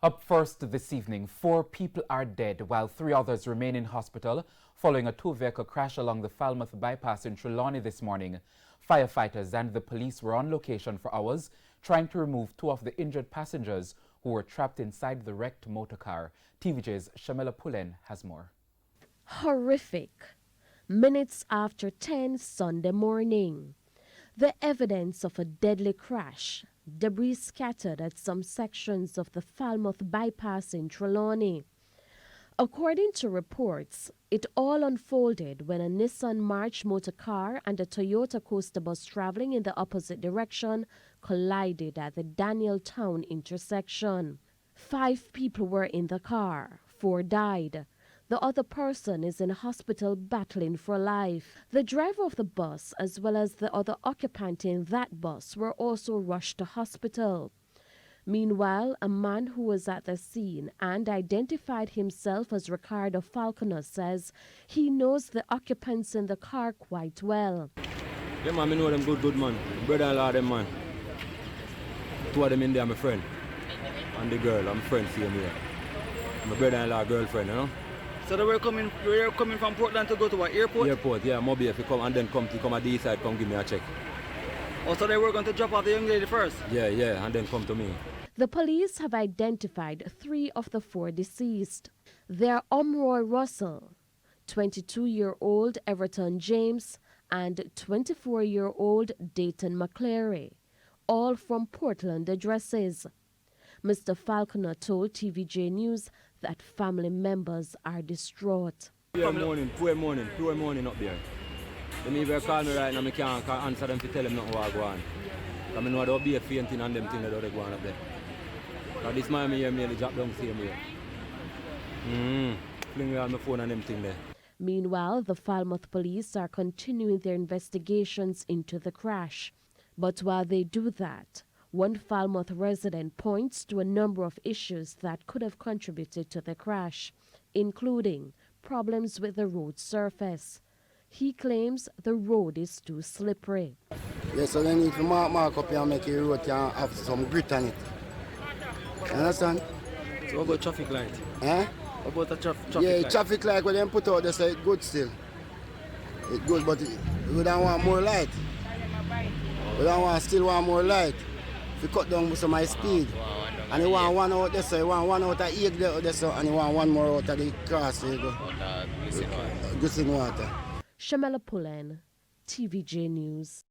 Up first this evening, 4 people are dead while 3 others remain in hospital following a 2-vehicle crash along the Falmouth bypass in Trelawney this morning. Firefighters and the police were on location for hours trying to remove 2 of the injured passengers who were trapped inside the wrecked motorcar. TVJ's Shamela Pullen has more. Horrific. Minutes after 10 Sunday morning. The evidence of a deadly crash. Debris scattered at some sections of the Falmouth bypass in Trelawney. According to reports, it all unfolded when a Nissan March motor car and a Toyota Coaster bus traveling in the opposite direction collided at the Danieltown intersection. 5 people were in the car, 4 died. The other person is in hospital battling for life. The driver of the bus as well as the other occupant in that bus were also rushed to hospital. Meanwhile, a man who was at the scene and identified himself as Ricardo Falconer says he knows the occupants in the car quite well. Yeah, man, I know them good man. Brother-in-law, them man. 2 of them in there, my friend. And the girl, I'm friend for me. My brother-in-law girlfriend, you know. So they were coming from Portland to go to what, airport? Airport, yeah, Moby if you come and then come at the east side, come give me a check. Oh, so they were going to drop off the young lady first? Yeah, and then come to me. The police have identified 3 of the 4 deceased. They are Omroy Russell, 22-year-old Everton James, and 24-year-old Dayton McCleary, all from Portland addresses. Mr. Falconer told TVJ News that family members are distraught. Poor morning up there. They even call me right now, I can't answer them to tell them nothing what go on. I know there'll be a fainting on them things that they go on up there. Now this man here nearly dropped down same here. Fling me on my phone and them thing there. Meanwhile, the Falmouth police are continuing their investigations into the crash. But while they do that, one Falmouth resident points to a number of issues that could have contributed to the crash, including problems with the road surface. He claims the road is too slippery. Yes, so they need to mark up here and make the road can have some grit on it. You understand? So what about traffic light? Eh? What about the traffic light? Yeah, traffic light when they put out, they say it's good still. It's good, but we don't want more light. We don't still want more light. If you cut down some high speed, and you want 1 out there, so you want 1 out of 8 there, so, and you want 1 more out of the cross, so you go. Good in water. Shamela Pullen, TVJ News.